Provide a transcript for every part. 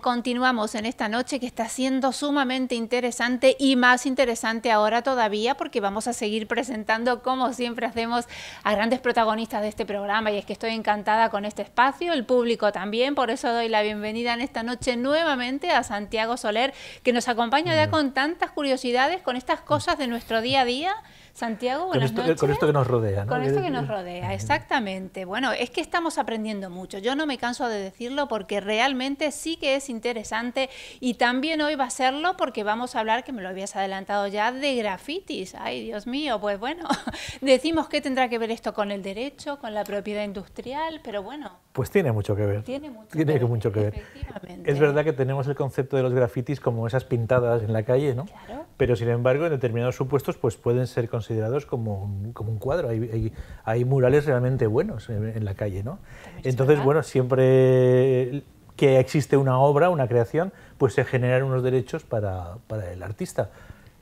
continuamos en esta noche que está siendo sumamente interesante y más interesante ahora todavía porque vamos a seguir presentando, como siempre hacemos, a grandes protagonistas de este programa, y es que estoy encantada con este espacio, el público también, por eso doy la bienvenida en esta noche nuevamente a Santiago Soler, que nos acompaña ya con tantas curiosidades, con estas cosas de nuestro día a día. Santiago, buenas noches. Con esto que nos rodea, ¿no? Con esto que nos rodea, exactamente. Bueno, es que estamos aprendiendo mucho. Yo no me canso de decirlo porque realmente sí que es interesante, y también hoy va a serlo porque vamos a hablar, que me lo habías adelantado ya, de grafitis. Ay, Dios mío, pues bueno, decimos que tendrá que ver esto con el derecho, con la propiedad industrial, pero bueno. Pues tiene mucho que ver. Tiene mucho que ver. Efectivamente. Es verdad que tenemos el concepto de los grafitis como esas pintadas en la calle, ¿no? Claro. Pero sin embargo, en determinados supuestos, pues pueden ser considerados como un cuadro. Hay murales realmente buenos en la calle, ¿no? Entonces, bueno, siempre que existe una obra, una creación, pues se generan unos derechos para el artista.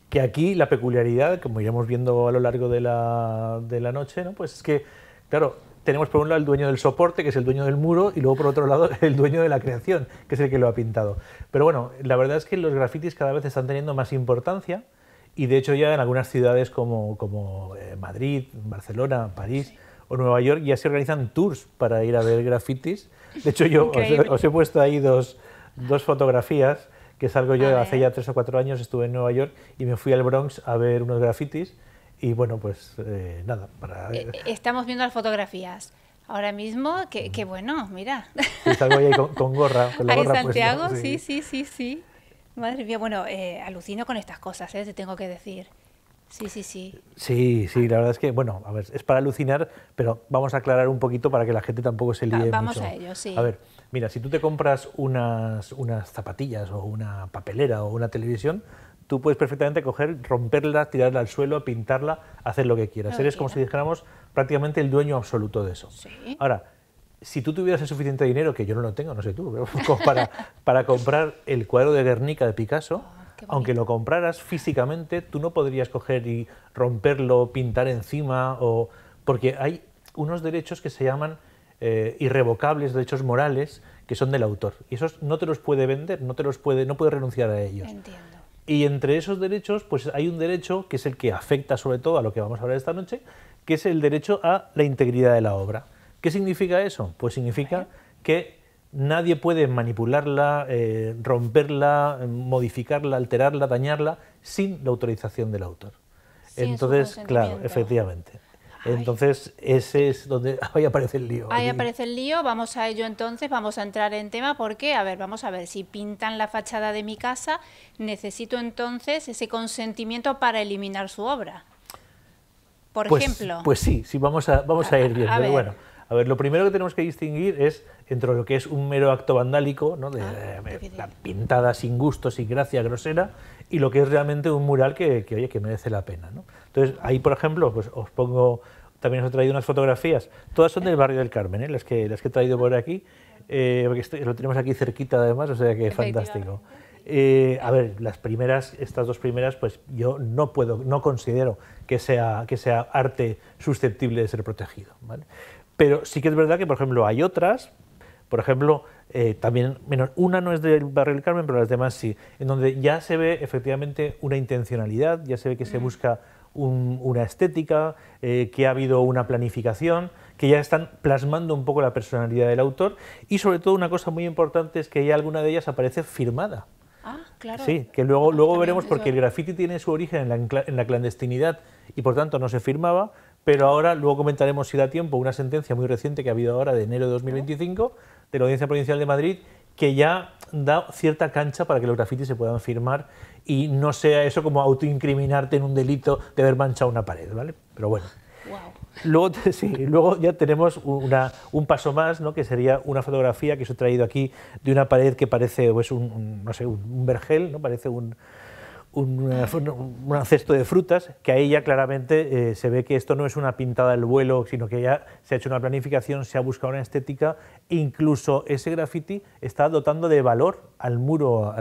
Que aquí la peculiaridad, como iremos viendo a lo largo de la noche, ¿no? Pues es que, claro, tenemos por un lado el dueño del soporte, que es el dueño del muro, y luego por otro lado el dueño de la creación, que es el que lo ha pintado. Pero bueno, la verdad es que los grafitis cada vez están teniendo más importancia, y de hecho ya en algunas ciudades como Madrid, Barcelona, París o Nueva York ya se organizan tours para ir a ver grafitis. De hecho yo os he puesto ahí dos fotografías, que salgo yo hace ya 3 o 4 años, estuve en Nueva York y me fui al Bronx a ver unos grafitis. Y bueno, pues nada, estamos viendo las fotografías ahora mismo, que bueno, mira. Sí, salgo ahí con gorra, con la gorra Santiago, puesta. Sí. Madre mía, bueno, alucino con estas cosas, te tengo que decir. Sí. Sí, la verdad es que, bueno, a ver, es para alucinar, pero vamos a aclarar un poquito para que la gente tampoco se líe Vamos mucho. a ello, sí. A ver, mira, si tú te compras unas zapatillas o una papelera o una televisión, tú puedes perfectamente coger, romperla, tirarla al suelo, pintarla, hacer lo que quieras. Eres como si dijéramos prácticamente el dueño absoluto de eso. Sí. Ahora, si tú tuvieras el suficiente dinero, que yo no lo tengo, no sé tú, para comprar el cuadro de Guernica de Picasso, aunque lo compraras físicamente, tú no podrías coger y romperlo, pintar encima, porque hay unos derechos que se llaman irrevocables, derechos morales, que son del autor. Y esos no te los puede vender, no puede renunciar a ellos. Entiendo. Y entre esos derechos, pues hay un derecho que es el que afecta sobre todo a lo que vamos a hablar esta noche, que es el derecho a la integridad de la obra. ¿Qué significa eso? Pues significa que nadie puede manipularla, romperla, modificarla, alterarla, dañarla, sin la autorización del autor. Entonces, claro, efectivamente. Entonces, ese es donde ahí aparece el lío. Ahí aparece el lío, vamos a ello entonces, vamos a entrar en tema porque, a ver, vamos a ver, si pintan la fachada de mi casa, necesito entonces ese consentimiento para eliminar su obra, por ejemplo. Pues sí, vamos a ir viendo. Pero bueno, a ver, lo primero que tenemos que distinguir es entre lo que es un mero acto vandálico, ¿no? La pintada sin gusto, sin gracia, grosera, y lo que es realmente un mural que merece la pena, ¿no? Entonces, ahí, por ejemplo, pues os pongo, también os he traído unas fotografías, todas son del barrio del Carmen, las que he traído por aquí, porque lo tenemos aquí cerquita además, o sea que es fantástico. A ver, estas dos primeras, pues yo no considero que sea arte susceptible de ser protegido, ¿vale? Pero sí que es verdad que, por ejemplo, hay otras, por ejemplo, también, una no es del barrio del Carmen, pero las demás sí, en donde ya se ve efectivamente una intencionalidad, ya se ve que se busca una estética, que ha habido una planificación, que ya están plasmando un poco la personalidad del autor, y sobre todo una cosa muy importante es que ya alguna de ellas aparece firmada. Ah, claro. Sí, que luego veremos, porque el graffiti tiene su origen en la clandestinidad y por tanto no se firmaba, pero ahora luego comentaremos, si da tiempo, una sentencia muy reciente que ha habido ahora de enero de 2025 de la Audiencia Provincial de Madrid, que ya da cierta cancha para que los grafitis se puedan firmar y no sea eso como autoincriminarte en un delito de haber manchado una pared, ¿vale? Pero bueno. Wow. Luego ya tenemos un paso más, ¿no? Que sería una fotografía que os he traído aquí de una pared que parece pues, un vergel, ¿no? Parece un cesto de frutas, que ahí ya claramente se ve que esto no es una pintada al vuelo, sino que ya se ha hecho una planificación, se ha buscado una estética, incluso ese graffiti está dotando de valor al muro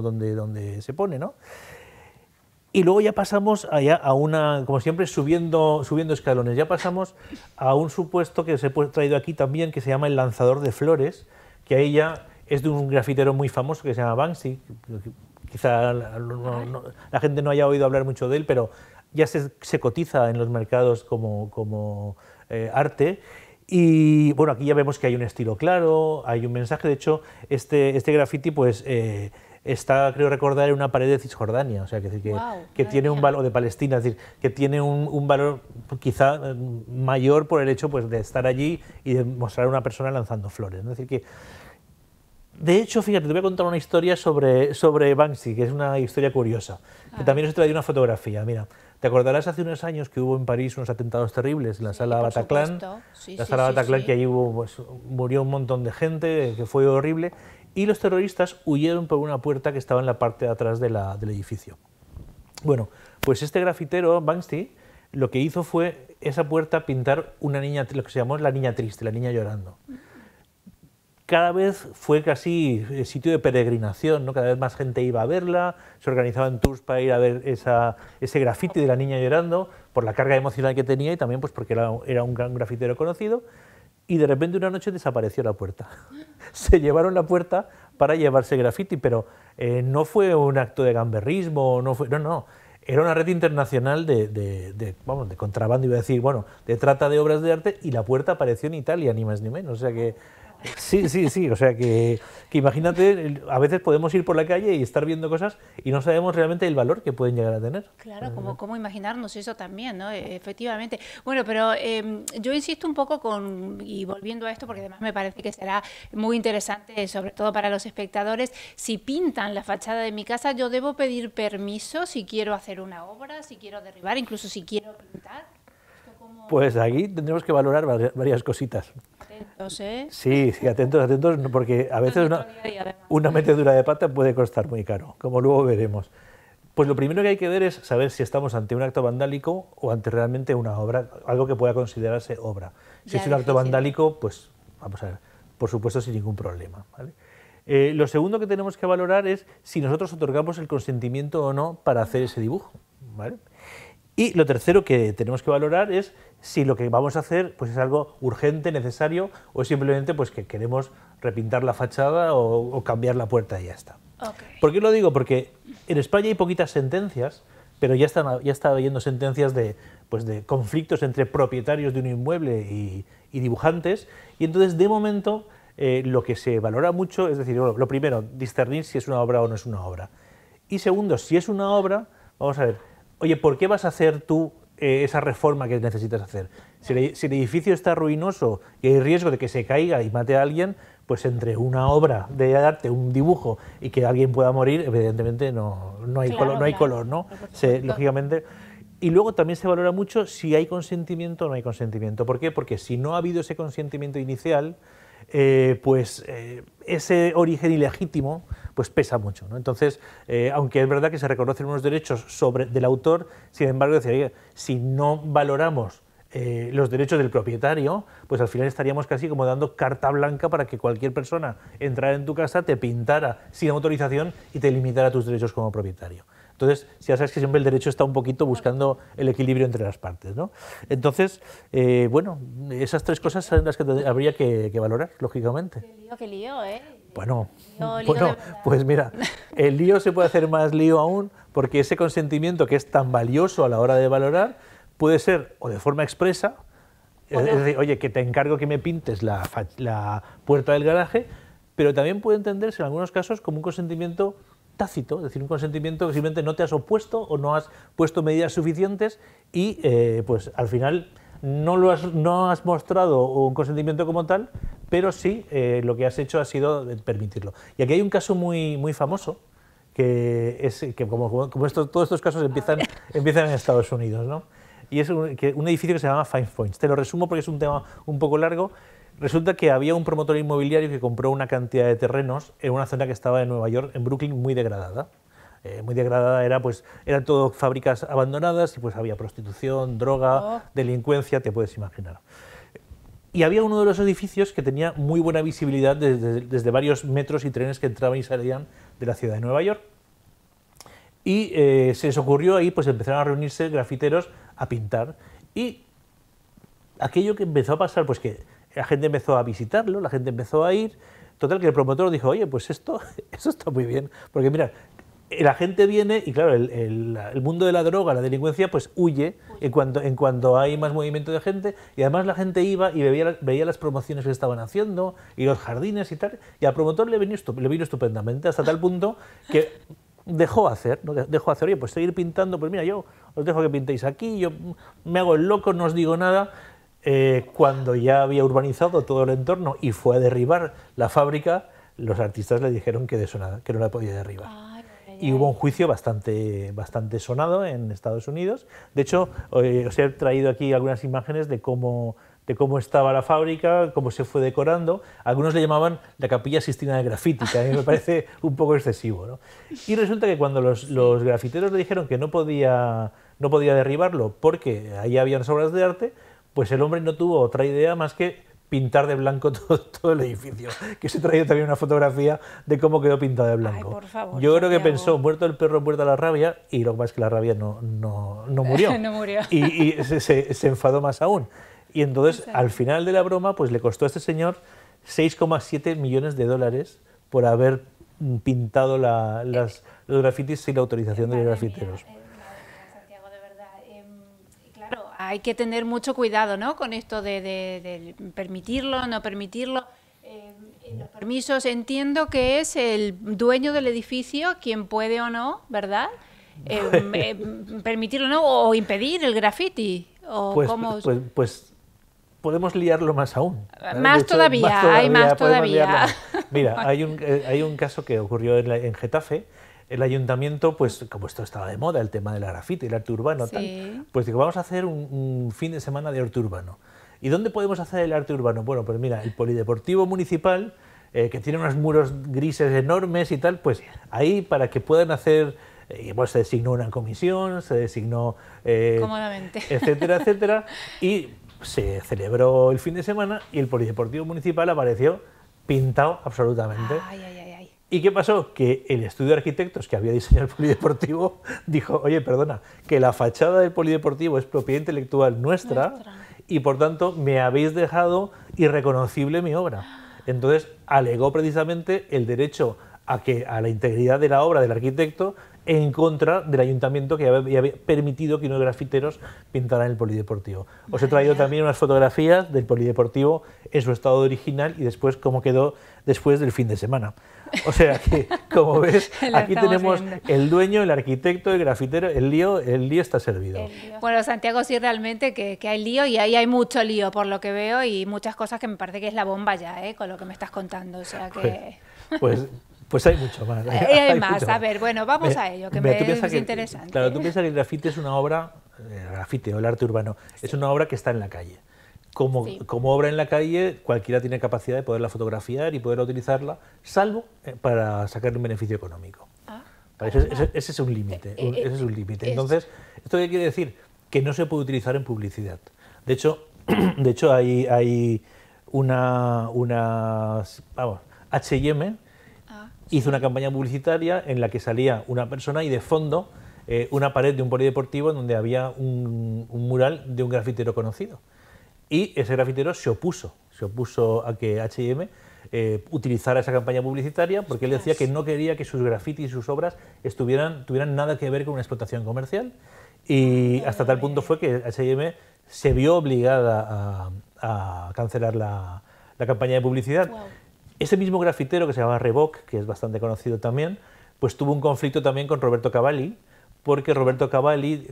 donde se pone, ¿no? Y luego ya pasamos allá como siempre, subiendo escalones, ya pasamos a un supuesto que os he traído aquí también, que se llama el lanzador de flores, que ahí ya es de un grafitero muy famoso que se llama Banksy. Quizá la gente no haya oído hablar mucho de él, pero ya se cotiza en los mercados como arte. Y bueno, aquí ya vemos que hay un estilo claro, hay un mensaje. De hecho, este graffiti pues está, creo recordar, en una pared de Cisjordania, o sea, que tiene un valor, de Palestina, es decir, que tiene un valor quizá mayor por el hecho pues de estar allí y de mostrar a una persona lanzando flores, ¿no? Es decir, que de hecho, fíjate, te voy a contar una historia sobre Banksy, que es una historia curiosa, que también os he traído una fotografía. Mira, te acordarás hace unos años que hubo en París unos atentados terribles en la sala Bataclan, que allí hubo, pues, murió un montón de gente, que fue horrible, y los terroristas huyeron por una puerta que estaba en la parte de atrás del edificio. Bueno, pues este grafitero, Banksy, lo que hizo fue esa puerta pintar una niña, lo que se llamó la niña triste, la niña llorando. Cada vez fue casi sitio de peregrinación, ¿no? Cada vez más gente iba a verla, se organizaban tours para ir a ver ese grafiti de la niña llorando, por la carga emocional que tenía y también pues porque era un gran grafitero conocido, y de repente una noche desapareció la puerta. Se llevaron la puerta para llevarse grafiti, pero no fue un acto de gamberrismo, no. Era una red internacional de contrabando, iba a decir, bueno, de trata de obras de arte, y la puerta apareció en Italia, ni más ni menos, o sea que... Sí, o sea que imagínate, a veces podemos ir por la calle y estar viendo cosas y no sabemos realmente el valor que pueden llegar a tener. Claro, cómo imaginarnos eso también, ¿no? Efectivamente. Bueno, pero yo insisto un poco y volviendo a esto, porque además me parece que será muy interesante, sobre todo para los espectadores, si pintan la fachada de mi casa, yo debo pedir permiso si quiero hacer una obra, si quiero derribar, incluso si quiero pintar. Pues aquí tendremos que valorar varias cositas. Atentos, ¿eh? Sí, atentos, porque a veces una metedura de pata puede costar muy caro, como luego veremos. Pues lo primero que hay que ver es saber si estamos ante un acto vandálico o ante realmente una obra, algo que pueda considerarse obra. Si es un acto vandálico, pues vamos a ver, por supuesto sin ningún problema, ¿vale? Lo segundo que tenemos que valorar es si nosotros otorgamos el consentimiento o no para hacer ese dibujo, ¿vale? Y lo tercero que tenemos que valorar es si lo que vamos a hacer pues es algo urgente, necesario, o simplemente pues que queremos repintar la fachada o cambiar la puerta y ya está. Okay. ¿Por qué lo digo? Porque en España hay poquitas sentencias, pero ya está habiendo sentencias de conflictos entre propietarios de un inmueble y dibujantes, y entonces de momento lo que se valora mucho es decir, bueno, lo primero, discernir si es una obra o no es una obra. Y segundo, si es una obra, vamos a ver, oye, ¿por qué vas a hacer tú esa reforma que necesitas hacer? Si el edificio está ruinoso y hay riesgo de que se caiga y mate a alguien, pues entre una obra de arte, un dibujo y que alguien pueda morir, evidentemente no hay color, ¿no? Lógicamente. Y luego también se valora mucho si hay consentimiento o no hay consentimiento. ¿Por qué? Porque si no ha habido ese consentimiento inicial, ese origen ilegítimo pues pesa mucho, ¿no? Entonces, aunque es verdad que se reconocen unos derechos del autor, sin embargo, si no valoramos los derechos del propietario, pues al final estaríamos casi como dando carta blanca para que cualquier persona entrara en tu casa, te pintara sin autorización y te limitara tus derechos como propietario. Entonces, ya sabes que siempre el derecho está un poquito buscando el equilibrio entre las partes, ¿no? Entonces, bueno, esas tres cosas son las que habría que valorar, lógicamente. Qué lío, ¿eh? Bueno, pues mira, el lío se puede hacer más lío aún, porque ese consentimiento que es tan valioso a la hora de valorar puede ser o de forma expresa, es decir, oye, que te encargo que me pintes la puerta del garaje, pero también puede entenderse en algunos casos como un consentimiento tácito, es decir, un consentimiento que simplemente no te has opuesto o no has puesto medidas suficientes y pues al final no has mostrado un consentimiento como tal, pero sí lo que has hecho ha sido permitirlo. Y aquí hay un caso muy famoso, que es que todos estos casos empiezan en Estados Unidos, ¿no? Y es un edificio que se llama Five Points. Te lo resumo porque es un tema un poco largo. Resulta que había un promotor inmobiliario que compró una cantidad de terrenos en una zona que estaba en Nueva York, en Brooklyn, muy degradada. Muy degradada eran todo fábricas abandonadas y pues había prostitución, droga, delincuencia, te puedes imaginar. Y había uno de los edificios que tenía muy buena visibilidad desde varios metros y trenes que entraban y salían de la ciudad de Nueva York. Y se les ocurrió ahí, pues empezaron a reunirse grafiteros a pintar. Y aquello que empezó a pasar, pues que la gente empezó a visitarlo, la gente empezó a ir. Total, que el promotor dijo, oye, pues esto está muy bien, porque mira, la gente viene y claro, el mundo de la droga, la delincuencia, pues huye en cuanto hay más movimiento de gente, y además la gente iba y veía las promociones que estaban haciendo y los jardines y tal, y al promotor le vino estupendamente, hasta tal punto que dejó hacer, ¿no? Dejó hacer, oye, pues seguir pintando, pues mira, yo os dejo que pintéis aquí, yo me hago el loco, no os digo nada. Cuando ya había urbanizado todo el entorno y fue a derribar la fábrica, los artistas le dijeron que de eso nada, que no la podía derribar. Y hubo un juicio bastante sonado en Estados Unidos. De hecho, os he traído aquí algunas imágenes de cómo estaba la fábrica, cómo se fue decorando. Algunos le llamaban la Capilla Sixtina del Graffiti, que a mí me parece un poco excesivo, ¿no? Y resulta que cuando los grafiteros le dijeron que no podía derribarlo porque ahí había unas obras de arte, pues el hombre no tuvo otra idea más que pintar de blanco todo el edificio, que os he traído también una fotografía de cómo quedó pintado de blanco. Ay, por favor, yo creo que pensó, muerto el perro, muerta la rabia, y lo que pasa es que la rabia no murió. No murió. Y se enfadó más aún. Y entonces, al final de la broma, pues le costó a este señor 6,7 millones de dólares por haber pintado los grafitis sin la autorización de los grafiteros. Hay que tener mucho cuidado, ¿no?, con esto de permitirlo, no permitirlo. Los permisos, entiendo que es el dueño del edificio quien puede o no, ¿verdad? Permitirlo, ¿no?, o impedir el graffiti. O pues podemos liarlo más aún. Más todavía, hay más todavía. Mira, hay un caso que ocurrió en Getafe. El ayuntamiento, pues como esto estaba de moda, el tema del grafiti, el arte urbano, sí, tal, pues digo, vamos a hacer un fin de semana de arte urbano. ¿Y dónde podemos hacer el arte urbano? Bueno, pues mira, el Polideportivo Municipal, que tiene unos muros grises enormes y tal, pues ahí para que puedan hacer, pues se designó una comisión, se designó, cómodamente, etcétera, etcétera, y se celebró el fin de semana y el Polideportivo Municipal apareció pintado absolutamente. Ay, ay, ay. ¿Y qué pasó? Que el estudio de arquitectos que había diseñado el polideportivo dijo, oye, perdona, que la fachada del polideportivo es propiedad intelectual nuestra y por tanto me habéis dejado irreconocible mi obra. Entonces alegó precisamente el derecho a la integridad de la obra del arquitecto en contra del ayuntamiento que había permitido que unos grafiteros pintaran el polideportivo. Os he traído también unas fotografías del polideportivo en su estado original y después cómo quedó después del fin de semana. O sea que, como ves, aquí tenemos el dueño, el arquitecto, el grafitero, el lío está servido. Bueno, Santiago, sí, realmente que hay lío y ahí hay mucho lío por lo que veo y muchas cosas que me parece que es la bomba ya, con lo que me estás contando. O sea que... Pues hay mucho más. Hay más, a ver, bueno, vamos a ello, que es interesante. Claro, tú piensas que el grafiti es una obra, el grafiti o el arte urbano, es una obra que está en la calle. Como obra en la calle, cualquiera tiene capacidad de poderla fotografiar y poderla utilizarla, salvo para sacar un beneficio económico. Ese es un límite. Entonces, ¿esto qué quiere decir? Que no se puede utilizar en publicidad. De hecho hay H&M hizo una campaña publicitaria en la que salía una persona y de fondo una pared de un polideportivo en donde había un mural de un grafitero conocido. Y ese grafitero se opuso a que H&M utilizara esa campaña publicitaria porque él decía que no quería que sus grafitis y sus obras tuvieran nada que ver con una explotación comercial y hasta tal punto fue que H&M se vio obligada a cancelar la campaña de publicidad. Ese mismo grafitero que se llama Reebok, que es bastante conocido también, pues tuvo un conflicto también con Roberto Cavalli porque Roberto Cavalli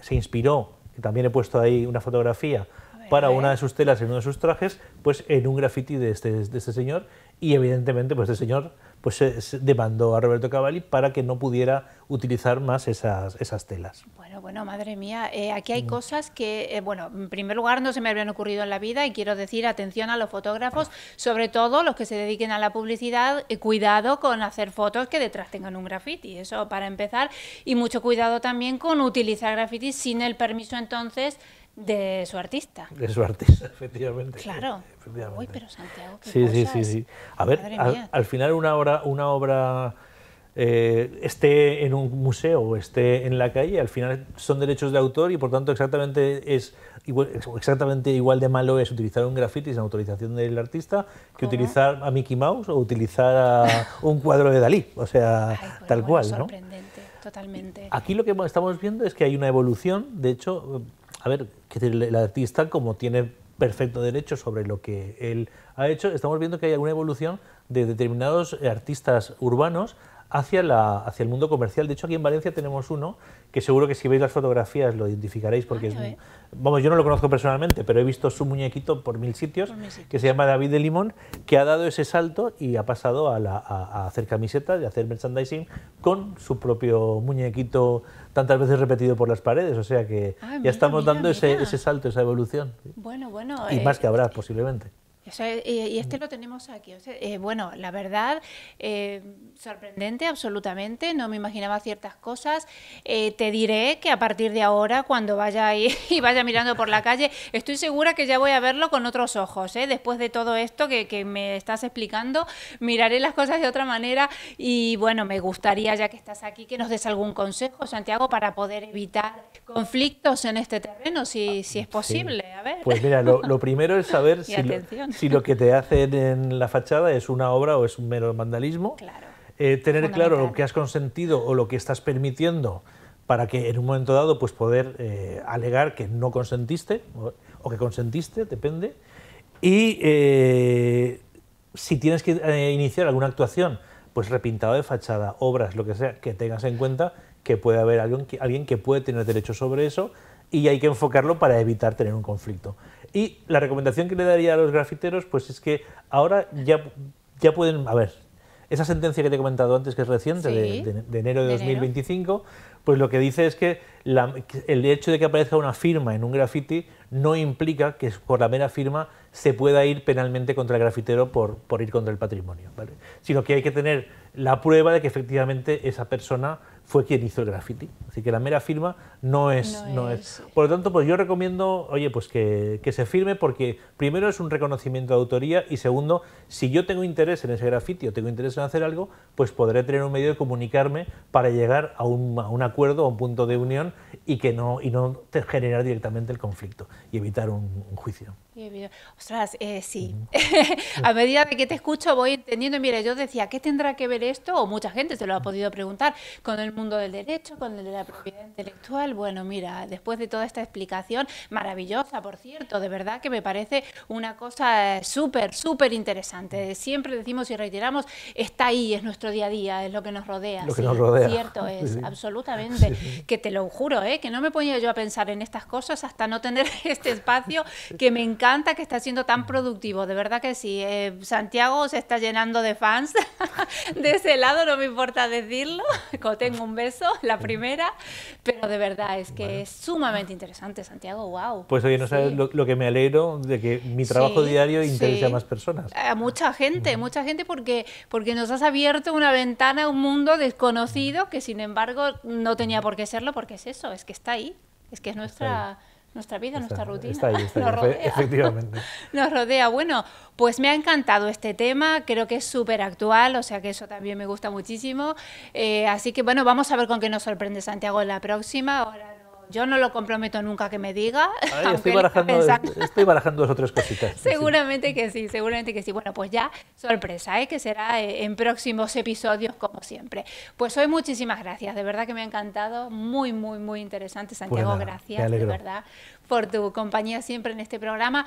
se inspiró, que también he puesto ahí una fotografía, para una de sus telas en uno de sus trajes, pues en un grafiti de este señor y evidentemente pues este señor pues se demandó a Roberto Cavalli para que no pudiera utilizar más esas telas. Bueno, madre mía, aquí hay cosas que, bueno, en primer lugar no se me habían ocurrido en la vida y quiero decir atención a los fotógrafos, sobre todo los que se dediquen a la publicidad, cuidado con hacer fotos que detrás tengan un grafiti, eso para empezar, y mucho cuidado también con utilizar grafitis sin el permiso entonces de su artista. De su artista, efectivamente. Claro. Efectivamente. Uy, pero Santiago, qué cosas. Sí. A ver, al final una obra esté en un museo o esté en la calle, al final son derechos de autor y por tanto exactamente es exactamente igual de malo es utilizar un graffiti sin autorización del artista que utilizar a Mickey Mouse o utilizar a un cuadro de Dalí, o sea, tal cual, ¿no? Sorprendente, totalmente. Aquí lo que estamos viendo es que hay una evolución, de hecho, a ver, que el artista, como tiene perfecto derecho sobre lo que él ha hecho, estamos viendo que hay alguna evolución de determinados artistas urbanos hacia el mundo comercial. De hecho, aquí en Valencia tenemos uno que seguro que si veis las fotografías lo identificaréis porque vamos, yo no lo conozco personalmente, pero he visto su muñequito por mil sitios, que se llama David de Limón, que ha dado ese salto y ha pasado a hacer camisetas y a hacer merchandising con su propio muñequito tantas veces repetido por las paredes, o sea que ya estamos dando ese salto, esa evolución. Bueno, y más que habrá posiblemente. Y este lo tenemos aquí. O sea, bueno, la verdad, sorprendente absolutamente, no me imaginaba ciertas cosas. Te diré que a partir de ahora, cuando vaya y vaya mirando por la calle, estoy segura que ya voy a verlo con otros ojos, ¿eh? Después de todo esto que me estás explicando, miraré las cosas de otra manera y bueno, me gustaría, ya que estás aquí, que nos des algún consejo, Santiago, para poder evitar conflictos en este terreno, si es posible. Sí. A ver. Pues mira, lo primero es saber si lo que te hacen en la fachada es una obra o es un mero vandalismo. Claro. Tener claro lo que has consentido o lo que estás permitiendo para que en un momento dado pues poder alegar que no consentiste o que consentiste, depende. Y si tienes que iniciar alguna actuación, pues repintado de fachada, obras, lo que sea, que tengas en cuenta que puede haber alguien que puede tener derecho sobre eso y hay que enfocarlo para evitar tener un conflicto. Y la recomendación que le daría a los grafiteros pues es que ahora ya pueden, a ver, esa sentencia que te he comentado antes, que es reciente, de enero de 2025, pues lo que dice es que el hecho de que aparezca una firma en un graffiti no implica que por la mera firma se pueda ir penalmente contra el grafitero por ir contra el patrimonio, ¿vale? Sino que hay que tener la prueba de que efectivamente esa persona fue quien hizo el graffiti. Así que la mera firma no es. Por lo tanto, pues yo recomiendo, oye, pues que se firme porque primero es un reconocimiento de autoría y segundo, si yo tengo interés en ese graffiti o tengo interés en hacer algo, pues podré tener un medio de comunicarme para llegar a un acuerdo, a un punto de unión y no generar directamente el conflicto y evitar un juicio. Ostras, sí. A medida de que te escucho voy entendiendo. Mira, yo decía, ¿qué tendrá que ver esto? O mucha gente se lo ha podido preguntar con el mundo del derecho, con el de la propiedad intelectual. Bueno, mira, después de toda esta explicación, maravillosa, por cierto, de verdad que me parece una cosa súper, súper interesante. Siempre decimos y reiteramos, está ahí, es nuestro día a día, es lo que nos rodea. Lo que nos rodea. Cierto es, absolutamente. Que te lo juro, que no me ponía yo a pensar en estas cosas hasta no tener este espacio que me encanta, que está siendo tan productivo, de verdad que sí. Santiago se está llenando de fans de ese lado, no me importa decirlo, tengo un beso, la primera, pero de verdad es que es sumamente interesante, Santiago, wow. Pues oye, no sabes lo que me alegro de que mi trabajo diario interese a más personas. A mucha gente porque nos has abierto una ventana a un mundo desconocido que sin embargo no tenía por qué serlo, porque es eso, es que está ahí, es que es nuestra vida, nuestra rutina. Está ahí, efectivamente. Nos rodea. Bueno, pues me ha encantado este tema, creo que es súper actual, o sea que eso también me gusta muchísimo. Así que bueno, vamos a ver con qué nos sorprende Santiago en la próxima. Ahora yo no lo comprometo nunca que me diga. Ay, estoy barajando 2 o 3 cositas. Seguramente que sí, seguramente que sí. Bueno, pues ya sorpresa, que será en próximos episodios como siempre. Pues hoy muchísimas gracias, de verdad que me ha encantado, muy, muy, muy interesante, Santiago, gracias, de verdad, por tu compañía siempre en este programa.